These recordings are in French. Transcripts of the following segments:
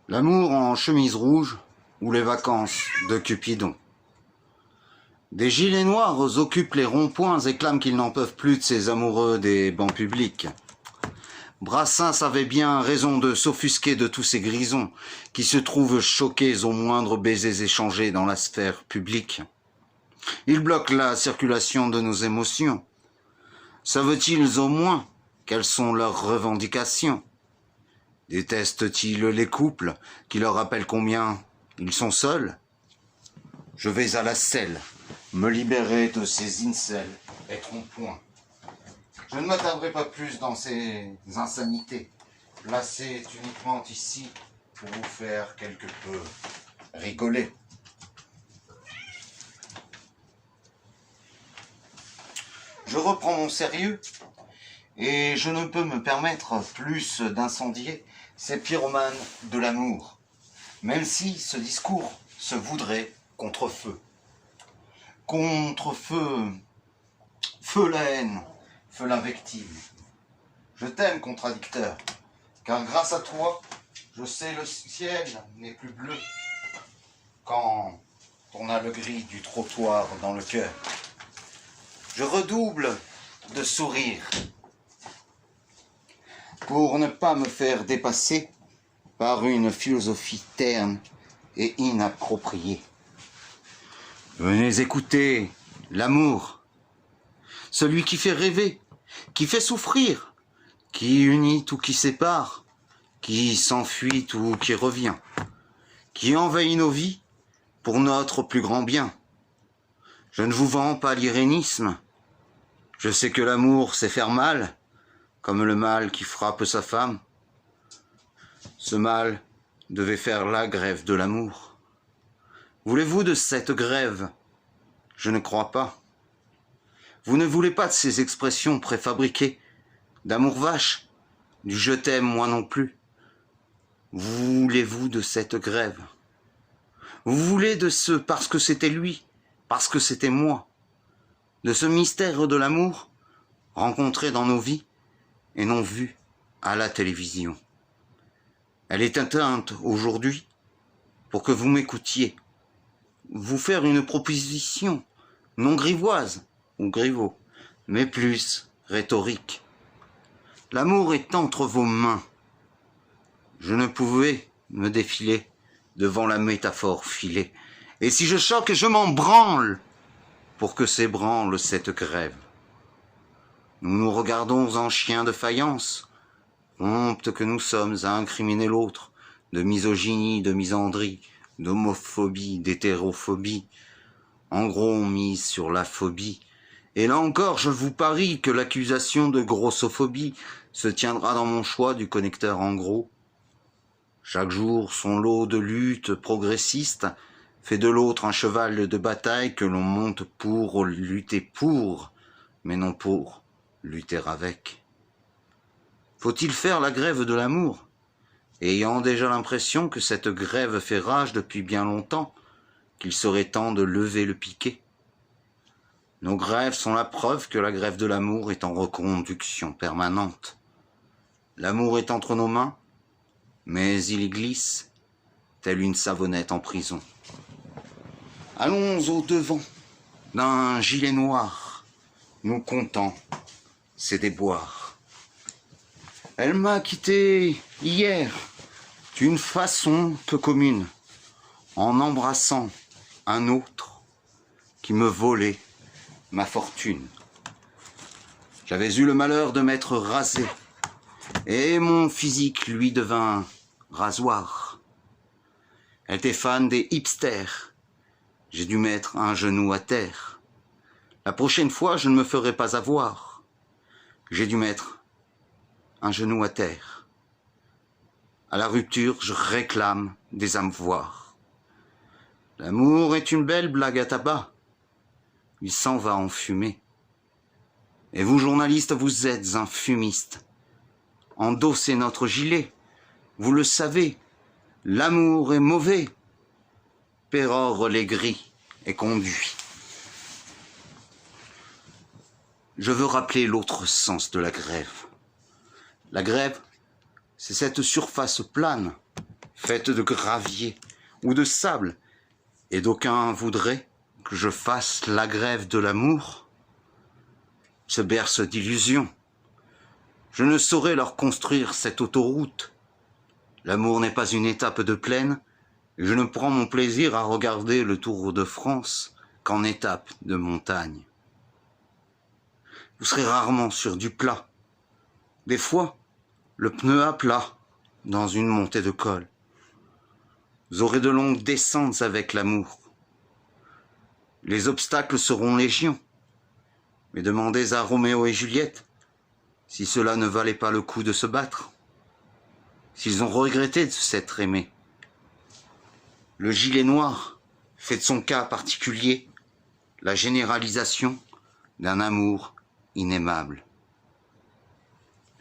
L'amour en chemise rouge ou les vacances de Cupidon. Des gilets noirs occupent les ronds-points et clament qu'ils n'en peuvent plus de ces amoureux des bancs publics. Brassens avait bien raison de s'offusquer de tous ces grisons qui se trouvent choqués aux moindres baisers échangés dans la sphère publique. Ils bloquent la circulation de nos émotions. Savent-ils au moins quelles sont leurs revendications? Détestent-ils les couples qui leur rappellent combien ils sont seuls? Je vais à la selle, me libérer de ces incels et troncs-points. Je ne m'attarderai pas plus dans ces insanités, placées uniquement ici pour vous faire quelque peu rigoler. Je reprends mon sérieux et je ne peux me permettre plus d'incendier ces pyromanes de l'amour, même si ce discours se voudrait contre feu. Contre feu, feu la haine, feu l'invective. Je t'aime, contradicteur, car grâce à toi, je sais le ciel n'est plus bleu quand on a le gris du trottoir dans le cœur. Je redouble de sourire pour ne pas me faire dépasser par une philosophie terne et inappropriée. Venez écouter l'amour, celui qui fait rêver, qui fait souffrir, qui unit ou qui sépare, qui s'enfuit ou qui revient, qui envahit nos vies pour notre plus grand bien. Je ne vous vends pas l'irénisme. Je sais que l'amour sait faire mal, comme le mal qui frappe sa femme. Ce mal devait faire la grève de l'amour. Voulez-vous de cette grève? Je ne crois pas. Vous ne voulez pas de ces expressions préfabriquées, d'amour vache, du je t'aime moi non plus. Voulez-vous de cette grève? Vous voulez de ce parce que c'était lui, parce que c'était moi, de ce mystère de l'amour rencontré dans nos vies et non vu à la télévision. Elle est atteinte aujourd'hui pour que vous m'écoutiez, vous faire une proposition non grivoise ou griveau, mais plus rhétorique. L'amour est entre vos mains. Je ne pouvais me défiler devant la métaphore filée. Et si je choque, je m'en branle pour que s'ébranle cette grève. Nous nous regardons en chiens de faïence, honte que nous sommes à incriminer l'autre, de misogynie, de misandrie, d'homophobie, d'hétérophobie, en gros mise sur la phobie. Et là encore, je vous parie que l'accusation de grossophobie se tiendra dans mon choix du connecteur en gros. Chaque jour, son lot de lutte progressiste fait de l'autre un cheval de bataille que l'on monte pour lutter pour, mais non pour lutter avec. Faut-il faire la grève de l'amour? Ayant déjà l'impression que cette grève fait rage depuis bien longtemps, qu'il serait temps de lever le piquet. Nos grèves sont la preuve que la grève de l'amour est en reconduction permanente. L'amour est entre nos mains, mais il y glisse, telle une savonnette en prison. Allons au devant d'un gilet noir, nous comptons ses déboires. Elle m'a quitté hier d'une façon peu commune, en embrassant un autre qui me volait ma fortune. J'avais eu le malheur de m'être rasé, et mon physique lui devint rasoir. Elle était fan des hipsters. J'ai dû mettre un genou à terre. La prochaine fois, je ne me ferai pas avoir. J'ai dû mettre un genou à terre. À la rupture, je réclame des avoirs. L'amour est une belle blague à tabac. Il s'en va en fumée. Et vous, journalistes, vous êtes un fumiste. Endossez notre gilet. Vous le savez, l'amour est mauvais. Pérore les gris et conduit. Je veux rappeler l'autre sens de la grève. La grève, c'est cette surface plane, faite de gravier ou de sable, et d'aucuns voudraient que je fasse la grève de l'amour, se bercent d'illusions. Je ne saurais leur construire cette autoroute. L'amour n'est pas une étape de plaine, et je ne prends mon plaisir à regarder le Tour de France qu'en étape de montagne. Vous serez rarement sur du plat. Des fois, le pneu à plat dans une montée de col. Vous aurez de longues descentes avec l'amour. Les obstacles seront légion. Mais demandez à Roméo et Juliette si cela ne valait pas le coup de se battre, s'ils ont regretté de s'être aimés. Le gilet noir fait de son cas particulier la généralisation d'un amour inaimable.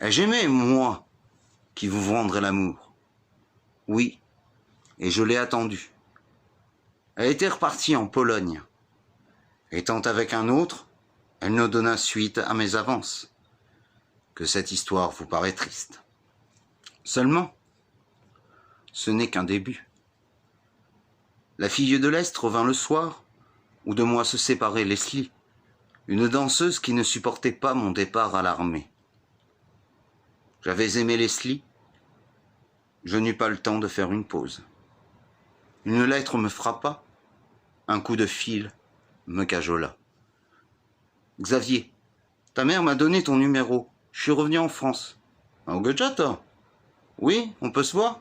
Ai-je aimé, moi, qui vous vendrait l'amour? Oui, et je l'ai attendu. Elle était repartie en Pologne. Étant avec un autre, elle ne donna suite à mes avances. Que cette histoire vous paraît triste. Seulement, ce n'est qu'un début. La fille de l'Est revint le soir, où de moi se séparait Leslie, une danseuse qui ne supportait pas mon départ à l'armée. J'avais aimé Leslie, je n'eus pas le temps de faire une pause. Une lettre me frappa, un coup de fil me cajola. Xavier, ta mère m'a donné ton numéro, je suis revenu en France. Augejata? Oui, on peut se voir?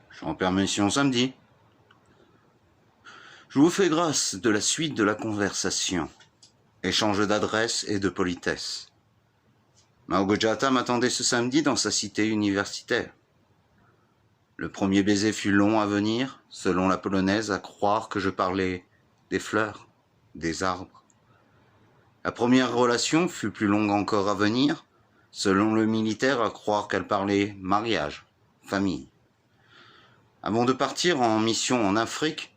Je suis en permission samedi. Je vous fais grâce de la suite de la conversation. Échange d'adresse et de politesse. Małgorzata m'attendait ce samedi dans sa cité universitaire. Le premier baiser fut long à venir, selon la polonaise, à croire que je parlais des fleurs, des arbres. La première relation fut plus longue encore à venir, selon le militaire, à croire qu'elle parlait mariage, famille. Avant de partir en mission en Afrique,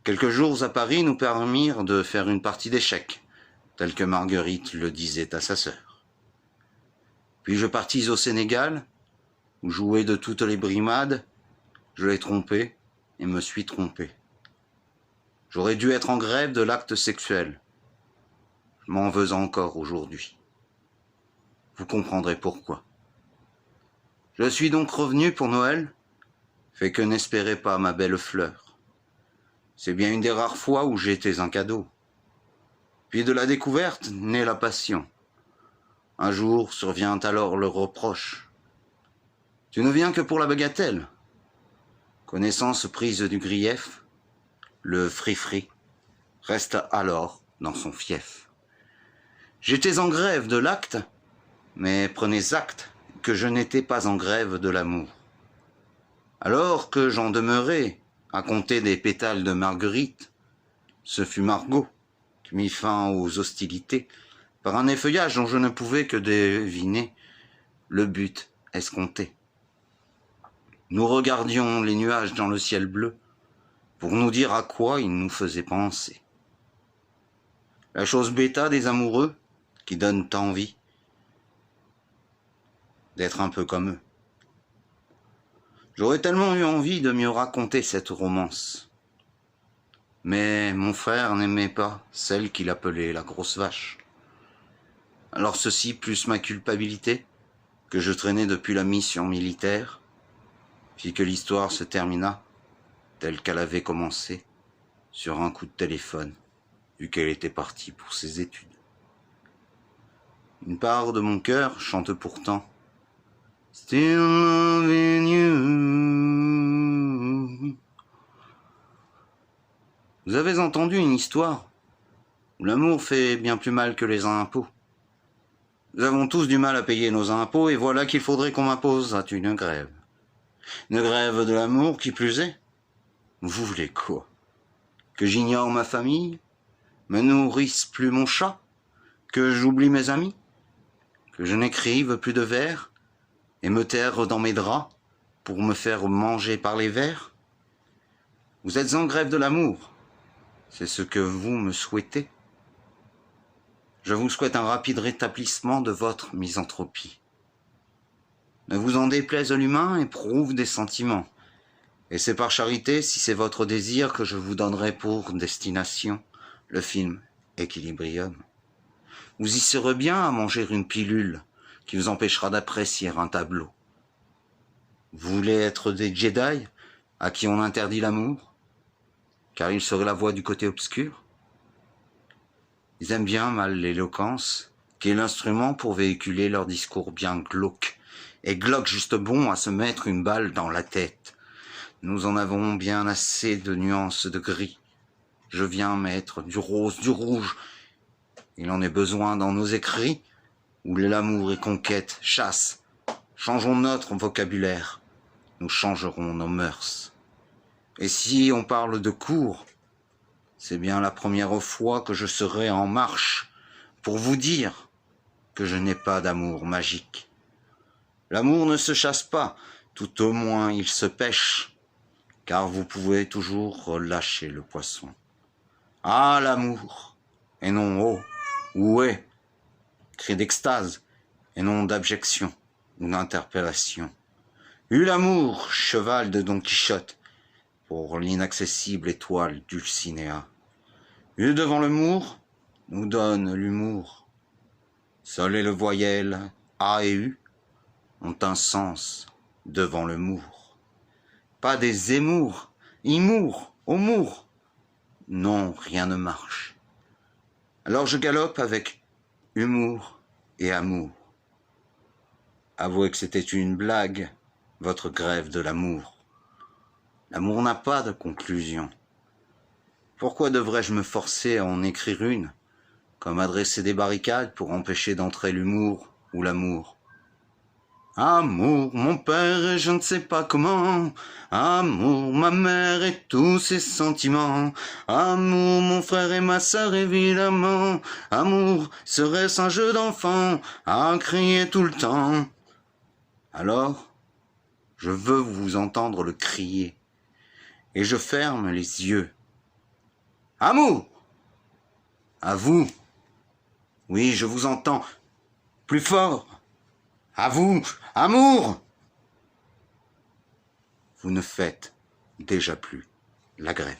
quelques jours à Paris nous permirent de faire une partie d'échecs, tel que Marguerite le disait à sa sœur. Puis je partis au Sénégal, où jouais de toutes les brimades, je l'ai trompé et me suis trompé. J'aurais dû être en grève de l'acte sexuel. Je m'en veux encore aujourd'hui. Vous comprendrez pourquoi. Je suis donc revenu pour Noël, fait que n'espérez pas ma belle fleur. C'est bien une des rares fois où j'étais un cadeau. Puis de la découverte naît la passion. Un jour survient alors le reproche. Tu ne viens que pour la bagatelle. Connaissance prise du grief, le fri-fri reste alors dans son fief. J'étais en grève de l'acte, mais prenez acte que je n'étais pas en grève de l'amour. Alors que j'en demeurais à compter des pétales de Marguerite, ce fut Margot qui mit fin aux hostilités par un effeuillage dont je ne pouvais que deviner le but escompté. Nous regardions les nuages dans le ciel bleu pour nous dire à quoi ils nous faisaient penser. La chose bêta des amoureux qui donnent envie d'être un peu comme eux. J'aurais tellement eu envie de mieux raconter cette romance. Mais mon frère n'aimait pas celle qu'il appelait la grosse vache. Alors ceci plus ma culpabilité, que je traînais depuis la mission militaire, fit que l'histoire se termina, telle qu'elle avait commencé, sur un coup de téléphone, vu qu'elle était partie pour ses études. Une part de mon cœur chante pourtant « Still loving you ». Vous avez entendu une histoire où l'amour fait bien plus mal que les impôts. Nous avons tous du mal à payer nos impôts et voilà qu'il faudrait qu'on m'impose à une grève. Une grève de l'amour qui plus est. Vous voulez quoi? Que j'ignore ma famille? Me nourrisse plus mon chat? Que j'oublie mes amis? Que je n'écrive plus de vers et me taire dans mes draps pour me faire manger par les vers? Vous êtes en grève de l'amour. C'est ce que vous me souhaitez. Je vous souhaite un rapide rétablissement de votre misanthropie. Ne vous en déplaise l'humain éprouve des sentiments. Et c'est par charité, si c'est votre désir, que je vous donnerai pour destination le film Equilibrium. Vous y serez bien à manger une pilule qui vous empêchera d'apprécier un tableau. Vous voulez être des Jedi à qui on interdit l'amour, car ils seraient la voie du côté obscur? Ils aiment bien mal l'éloquence, qui est l'instrument pour véhiculer leur discours bien glauque, et glauque juste bon à se mettre une balle dans la tête. Nous en avons bien assez de nuances de gris. Je viens mettre du rose, du rouge. Il en est besoin dans nos écrits, où l'amour est conquête, chasse. Changeons notre vocabulaire, nous changerons nos mœurs. Et si on parle de cours, c'est bien la première fois que je serai en marche pour vous dire que je n'ai pas d'amour magique. L'amour ne se chasse pas, tout au moins il se pêche, car vous pouvez toujours relâcher le poisson. Ah, l'amour, et non oh ou ouais, cri d'extase, et non d'abjection ou d'interpellation. Eut l'amour, cheval de Don Quichotte, pour l'inaccessible étoile Dulcinea. Eut devant le mour, nous donne l'humour. Seul et le voyelle A et U ont un sens devant le mour. Pas des émours, imours, homours. Non, rien ne marche. Alors je galope avec humour et amour. Avouez que c'était une blague, votre grève de l'amour. L'amour n'a pas de conclusion. Pourquoi devrais-je me forcer à en écrire une, comme adresser des barricades pour empêcher d'entrer l'humour ou l'amour? Amour, mon père et je ne sais pas comment. Amour, ma mère et tous ses sentiments. Amour, mon frère et ma sœur évidemment. Amour, serait-ce un jeu d'enfant à crier tout le temps? Alors, je veux vous entendre le crier. Et je ferme les yeux. Amour! À vous! Oui, je vous entends. Plus fort! À vous, amour! Vous ne faites déjà plus la grève.